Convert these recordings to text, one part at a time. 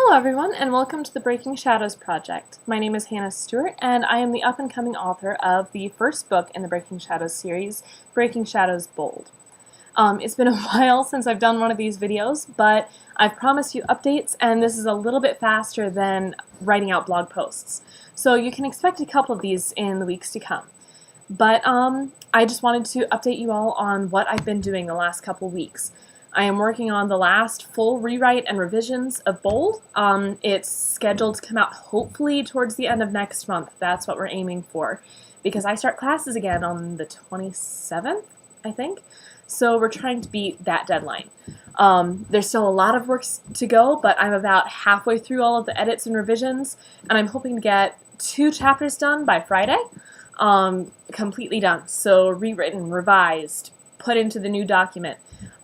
Hello everyone, and welcome to the Breaking Shadows project. My name is Hannah Stewart, and I am the up-and-coming author of the first book in the Breaking Shadows series, Breaking Shadows Bold. It's been a while since I've done one of these videos, but I've promised you updates, and this is a little bit faster than writing out blog posts. So you can expect a couple of these in the weeks to come. But I just wanted to update you all on what I've been doing the last couple weeks. I am working on the last full rewrite and revisions of Bold. It's scheduled to come out hopefully towards the end of next month. That's what we're aiming for, because I start classes again on the 27th, I think. So we're trying to beat that deadline. There's still a lot of work to go, but I'm about halfway through all of the edits and revisions, and I'm hoping to get 2 chapters done by Friday. Completely done. So rewritten, revised, put into the new document.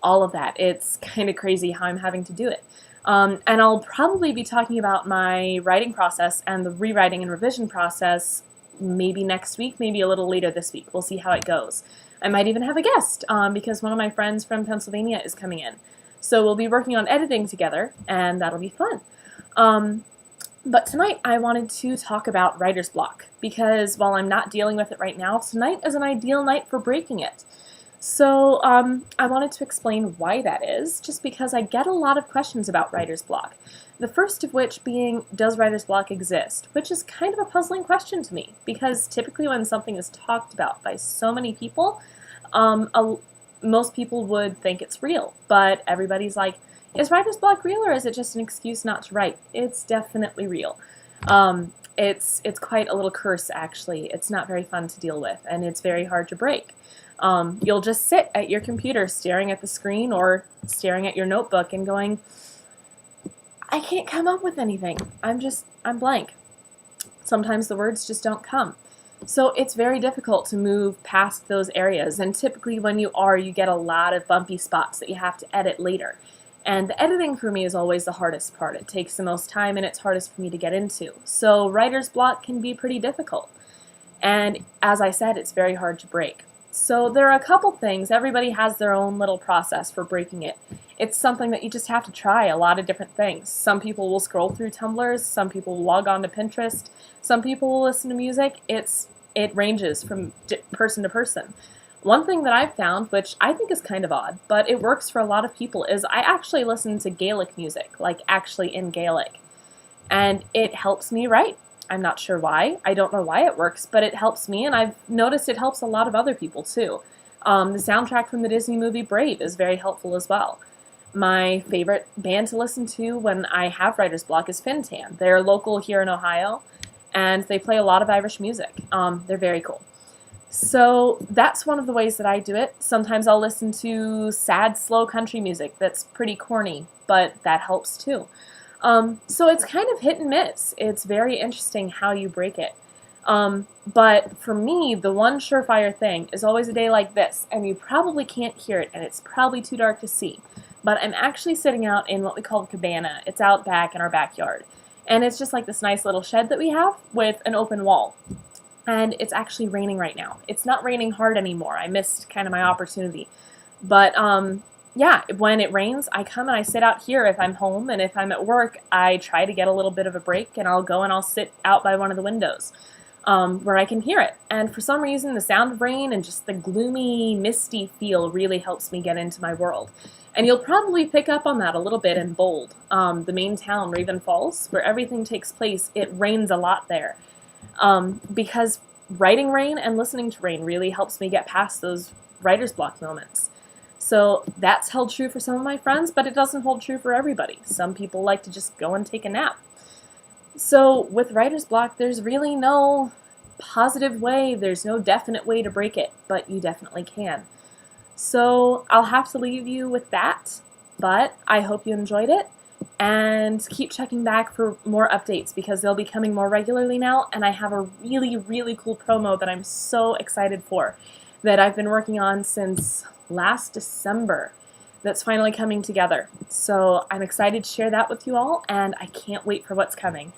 All of that. It's kind of crazy how I'm having to do it. And I'll probably be talking about my writing process and the rewriting and revision process maybe next week, maybe a little later this week. We'll see how it goes. I might even have a guest because one of my friends from Pennsylvania is coming in. So we'll be working on editing together, and that'll be fun. But tonight I wanted to talk about writer's block, because while I'm not dealing with it right now, tonight is an ideal night for breaking it. So I wanted to explain why that is, just because I get a lot of questions about writer's block. The first of which being, does writer's block exist? Which is kind of a puzzling question to me, because typically when something is talked about by so many people, most people would think it's real, but everybody's like, is writer's block real, or is it just an excuse not to write? It's definitely real. It's quite a little curse, actually. It's not very fun to deal with, and it's very hard to break. You'll just sit at your computer staring at the screen or staring at your notebook and going, I can't come up with anything. I'm blank. Sometimes the words just don't come. So it's very difficult to move past those areas, and typically when you get a lot of bumpy spots that you have to edit later. And the editing for me is always the hardest part. It takes the most time and it's hardest for me to get into. So writer's block can be pretty difficult. And as I said, it's very hard to break. So there are a couple things. Everybody has their own little process for breaking it. It's something that you just have to try a lot of different things. Some people will scroll through Tumblrs, some people will log on to Pinterest, some people will listen to music. It ranges from person to person. One thing that I've found, which I think is kind of odd, but it works for a lot of people, is I actually listen to Gaelic music, like actually in Gaelic. And it helps me write. I'm not sure why. I don't know why it works, but it helps me, and I've noticed it helps a lot of other people too. The soundtrack from the Disney movie Brave is very helpful as well. My favorite band to listen to when I have writer's block is Fintan. They're local here in Ohio, and they play a lot of Irish music. They're very cool. So that's one of the ways that I do it. Sometimes I'll listen to sad, slow country music that's pretty corny, but that helps too. So it's kind of hit and miss. It's very interesting how you break it. But for me, the one surefire thing is always a day like this, and you probably can't hear it, and it's probably too dark to see. But I'm actually sitting out in what we call the cabana. It's out back in our backyard. And it's just like this nice little shed that we have with an open wall. And it's actually raining right now. It's not raining hard anymore. I missed kind of my opportunity. But yeah, when it rains, I come and I sit out here if I'm home, and if I'm at work, I try to get a little bit of a break, and I'll go and I'll sit out by one of the windows where I can hear it. And for some reason, the sound of rain and just the gloomy, misty feel really helps me get into my world. And you'll probably pick up on that a little bit in Bold. The main town, Raven Falls, where everything takes place, it rains a lot there. Because writing rain and listening to rain really helps me get past those writer's block moments. So that's held true for some of my friends, but it doesn't hold true for everybody. Some people like to just go and take a nap. So with writer's block, there's really no positive way, there's no definite way to break it, but you definitely can. So I'll have to leave you with that, but I hope you enjoyed it, and keep checking back for more updates because they'll be coming more regularly now, and I have a really, really cool promo that I'm so excited for that I've been working on since last December that's finally coming together. So I'm excited to share that with you all, and I can't wait for what's coming.